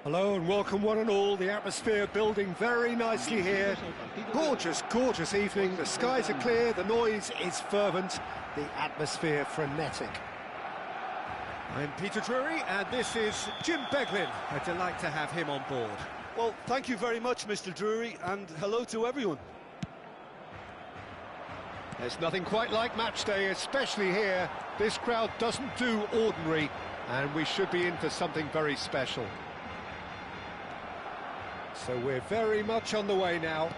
Hello and welcome one and all. The atmosphere building very nicely here. Gorgeous, gorgeous evening. The skies are clear, the noise is fervent, the atmosphere frenetic. I'm Peter Drury and this is Jim Beglin. A delight to have him on board. Well, thank you very much, Mr. Drury, and hello to everyone. There's nothing quite like match day, especially here. This crowd doesn't do ordinary, and we should be in for something very special. So we're very much on the way now.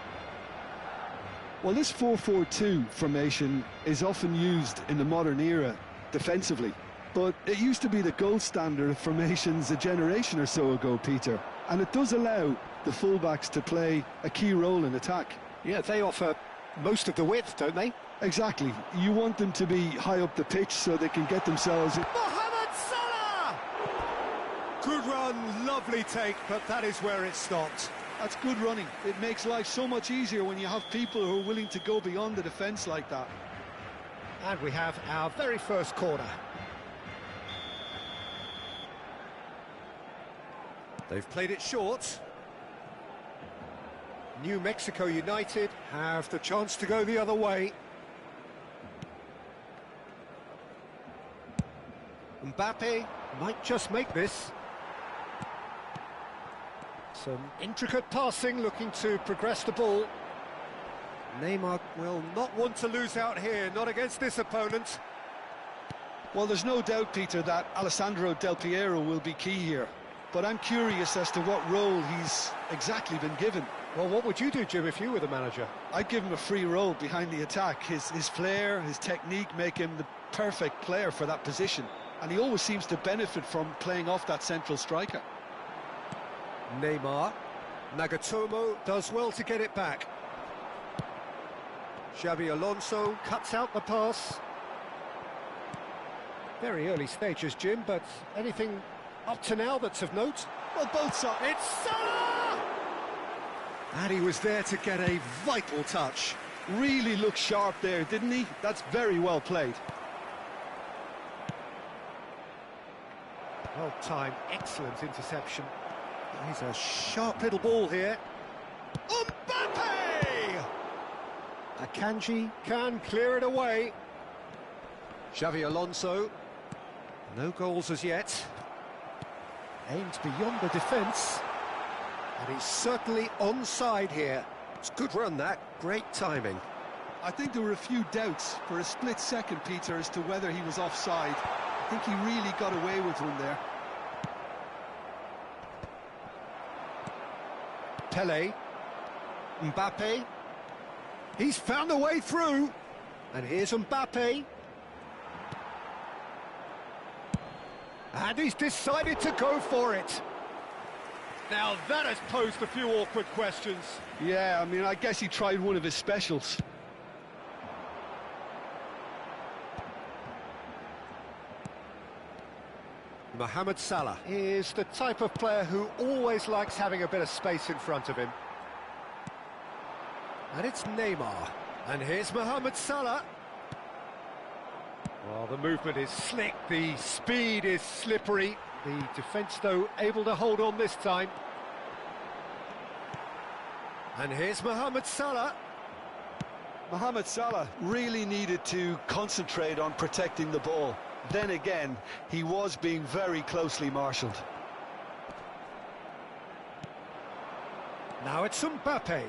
Well, this 4-4-2 formation is often used in the modern era defensively, but it used to be the gold standard of formations a generation or so ago, Peter, and it does allow the fullbacks to play a key role in attack. Yeah, they offer most of the width, don't they? Exactly. You want them to be high up the pitch so they can get themselves... Mohamed Salah! Good run, lovely take, but that is where it stopped. That's good running. It makes life so much easier when you have people who are willing to go beyond the defence like that. And we have our very first corner. They've played it short. New Mexico United have the chance to go the other way. Mbappe might just make this. Some intricate passing, looking to progress the ball. Neymar will not want to lose out here, not against this opponent. Well, there's no doubt, Peter, that Alessandro Del Piero will be key here. But I'm curious as to what role he's exactly been given. Well, what would you do, Jim, if you were the manager? I'd give him a free role behind the attack. His flair, his technique make him the perfect player for that position. And he always seems to benefit from playing off that central striker. Neymar. Nagatomo does well to get it back. Xabi Alonso cuts out the pass. Very early stages, Jim, but anything up to now that's of note? Well, both sides. It's Salah! And he was there to get a vital touch. Really looked sharp there, didn't he? That's very well played. Well timed, excellent interception. He's a sharp little ball here. Mbappe! Akanji can clear it away. Xabi Alonso. No goals as yet. Aimed beyond the defence. And he's certainly onside here. It's a good run, that. Great timing. I think there were a few doubts for a split second, Peter, as to whether he was offside. I think he really got away with one there. Pele. Mbappe. He's found a way through. And here's Mbappe. And he's decided to go for it. Now that has posed a few awkward questions. Yeah, I mean, I guess he tried one of his specials. Mohamed Salah is the type of player who always likes having a bit of space in front of him. And it's Neymar. And here's Mohamed Salah. Well, the movement is slick, the speed is slippery. The defence, though, able to hold on this time. And here's Mohamed Salah. Mohamed Salah really needed to concentrate on protecting the ball. Then again, he was being very closely marshalled. Now it's Mbappe.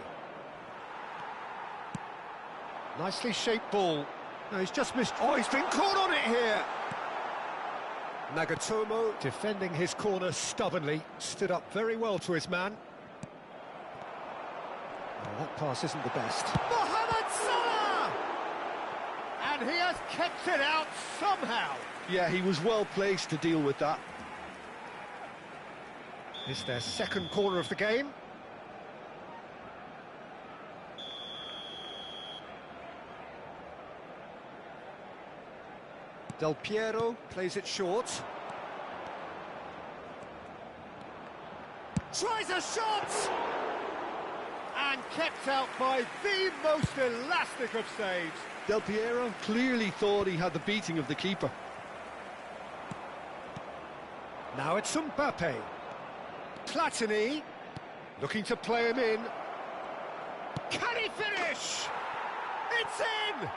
Nicely shaped ball. No, he's just missed. Oh, he's been caught on it here. Nagatomo defending his corner stubbornly. Stood up very well to his man. Oh, that pass isn't the best. Mohamed Salah! And he has kept it out somehow. Yeah, he was well placed to deal with that. It's their second corner of the game. Del Piero plays it short. Tries a shot! And kept out by the most elastic of saves. Del Piero clearly thought he had the beating of the keeper. Now it's Mbappe. Platini, looking to play him in. Can he finish? It's in!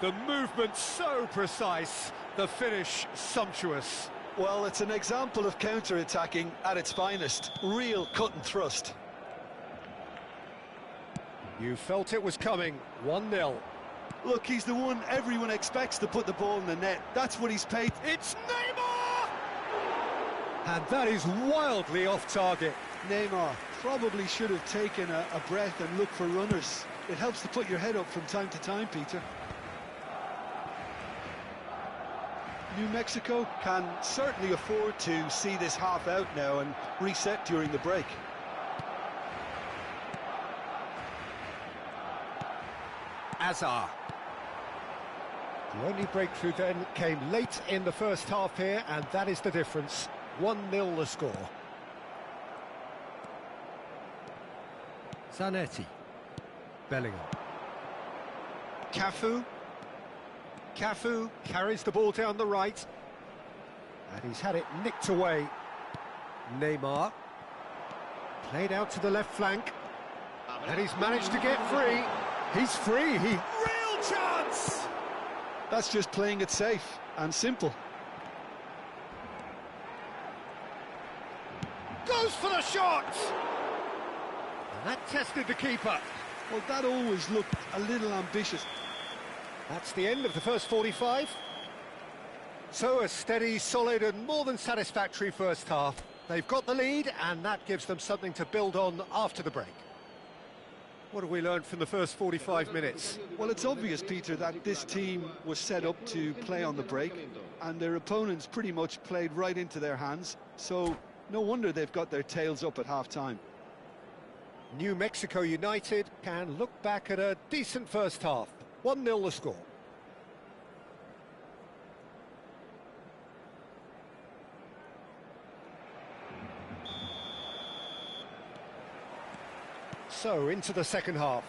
The movement so precise, the finish sumptuous. Well, it's an example of counter-attacking at its finest. Real cut and thrust. You felt it was coming, 1-0. Look, he's the one everyone expects to put the ball in the net. That's what he's paid. It's Neymar! And that is wildly off target. Neymar probably should have taken a breath and looked for runners. It helps to put your head up from time to time, Peter. New Mexico can certainly afford to see this half out now and reset during the break. Azar. The only breakthrough then came late in the first half here, and that is the difference. 1-0 the score. Zanetti. Bellingham. Cafu. Cafu carries the ball down the right. And he's had it nicked away. Neymar. Played out to the left flank. And he's managed to get free. He's free. Real chance! That's just playing it safe and simple. Goes for the shot! And that tested the keeper. Well, that always looked a little ambitious. That's the end of the first 45. So a steady, solid and more than satisfactory first half. They've got the lead and that gives them something to build on after the break. What have we learned from the first 45 minutes? Well, it's obvious, Peter, that this team was set up to play on the break and their opponents pretty much played right into their hands, so no wonder they've got their tails up at half-time. New Mexico United can look back at a decent first half. 1-0 the score. So, into the second half.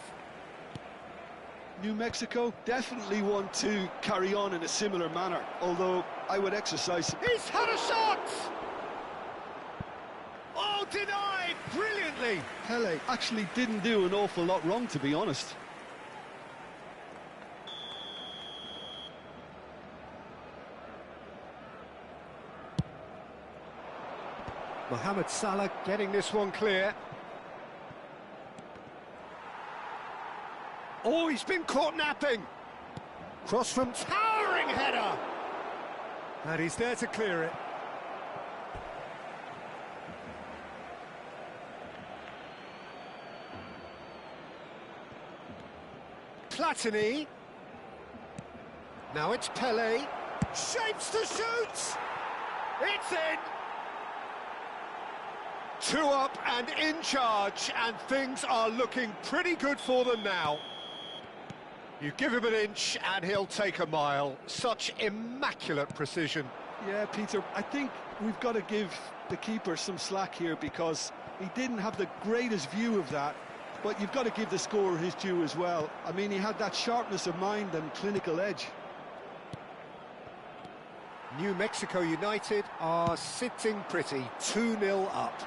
New Mexico definitely want to carry on in a similar manner, although I would exercise... He's had a shot! Oh, denied! Brilliantly! Pele actually didn't do an awful lot wrong, to be honest. Mohamed Salah getting this one clear. Oh, he's been caught napping. Cross from towering header. And he's there to clear it. Platini. Now it's Pele. Shapes to shoot. It's in. 2 up and in charge, and things are looking pretty good for them now. You give him an inch and he'll take a mile. Such immaculate precision. Yeah, Peter, I think we've got to give the keeper some slack here because he didn't have the greatest view of that, but you've got to give the scorer his due as well. I mean, he had that sharpness of mind and clinical edge. New Mexico United are sitting pretty, 2-0 up.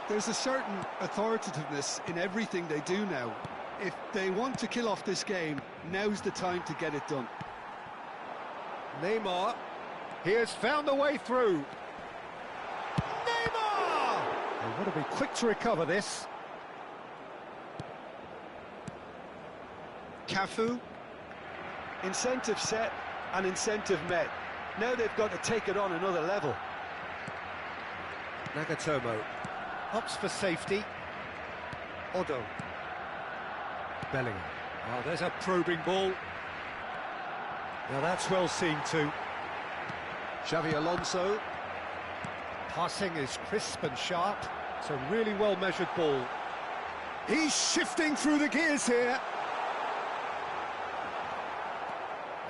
There's a certain authoritativeness in everything they do now. If they want to kill off this game, now's the time to get it done. Neymar, he has found a way through. Neymar! They want to be quick to recover this. Cafu. Incentive set and incentive met. Now they've got to take it on another level. Nagatomo opts for safety. Odo. Bellingham. Oh, there's a probing ball. Now that's well seen too. Xavi Alonso. Passing is crisp and sharp. It's a really well-measured ball. He's shifting through the gears here.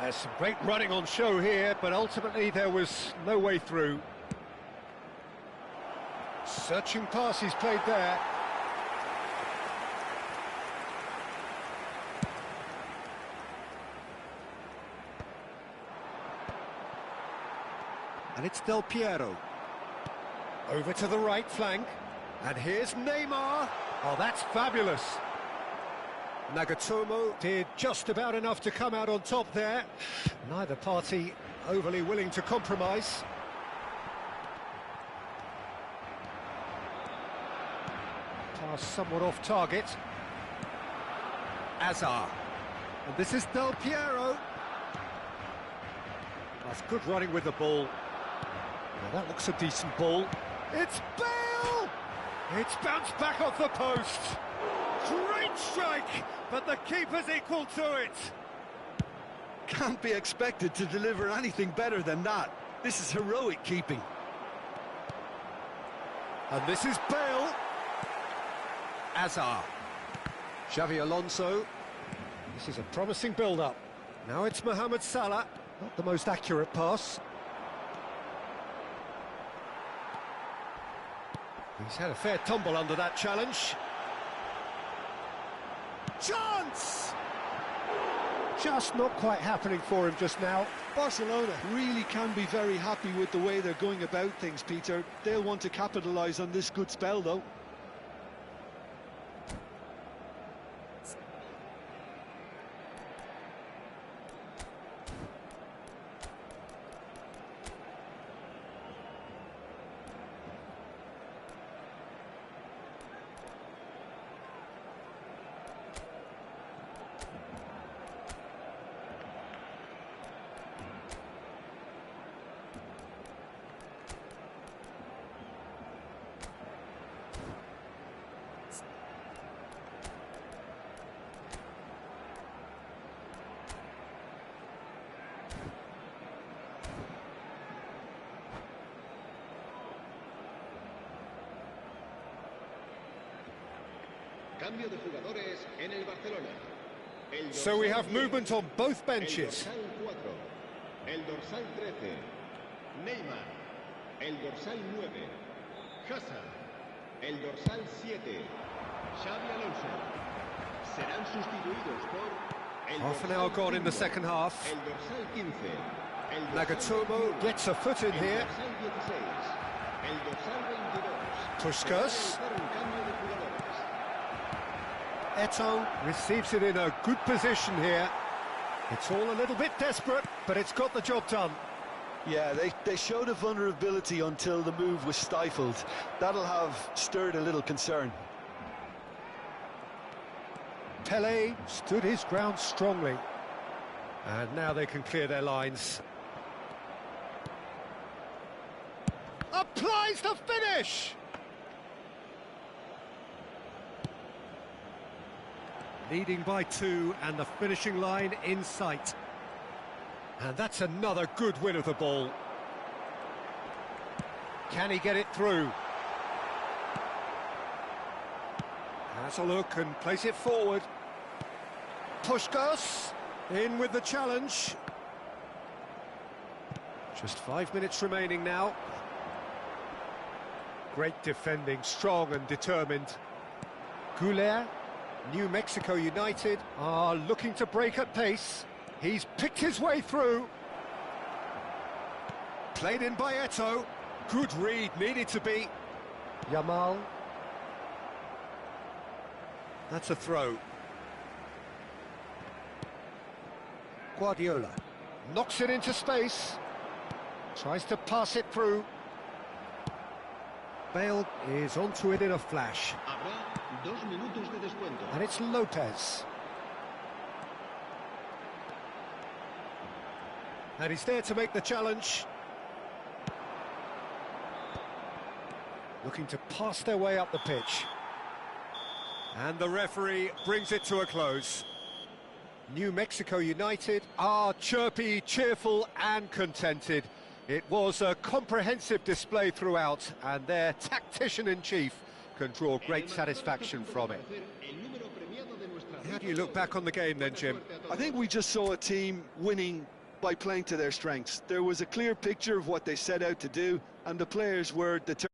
There's some great running on show here, but ultimately there was no way through. Searching pass he's played there. And it's Del Piero. Over to the right flank. And here's Neymar. Oh, that's fabulous. Nagatomo did just about enough to come out on top there. Neither party overly willing to compromise. Pass somewhat off target. Azar. And this is Del Piero. That's good running with the ball. Well, that looks a decent ball. It's Bale! It's bounced back off the post. Great strike, but the keeper's equal to it. Can't be expected to deliver anything better than that. This is heroic keeping. And this is Bale. Azar. Xavi Alonso. This is a promising build-up. Now it's Mohamed Salah. Not the most accurate pass. He's had a fair tumble under that challenge. Chance! Just not quite happening for him just now. Barcelona really can be very happy with the way they're going about things, Peter. They'll want to capitalise on this good spell, though. Cambio de jugadores en el Barcelona. So we have movement on both benches. El dorsal 4, el dorsal 13, Neymar, el dorsal 9, Hazard, el dorsal 7, Xavi Alonso. Serán sustituidos por el Half an hour gone in the second half. el dorsal 15, el dorsal Nagatomo gets a foot in here. el dorsal 16, el dorsal 22. Puskás. Un cambio de jugadores. Eto'o receives it in a good position here. It's all a little bit desperate, but it's got the job done. Yeah, they showed a vulnerability until the move was stifled. That'll have stirred a little concern. Pelé stood his ground strongly. And now they can clear their lines. Applies the finish! Leading by 2 and the finishing line in sight. And that's another good win of the ball. Can he get it through? Has a look and plays it forward. Puskás in with the challenge. Just 5 minutes remaining now. Great defending, strong and determined. Goulet. New Mexico United are looking to break at pace. He's picked his way through. Played in by Eto'o. Good read, needed to be. Yamal. That's a throw. Guardiola knocks it into space. Tries to pass it through. Bale is onto it in a flash. Habrá 2 minutos de descuento. And it's Lopez. And he's there to make the challenge. Looking to pass their way up the pitch. And the referee brings it to a close. New Mexico United are chirpy, cheerful and contented. It was a comprehensive display throughout, and their tactician-in-chief can draw great satisfaction from it. How do you look back on the game then, Jim? I think we just saw a team winning by playing to their strengths. There was a clear picture of what they set out to do, and the players were determined.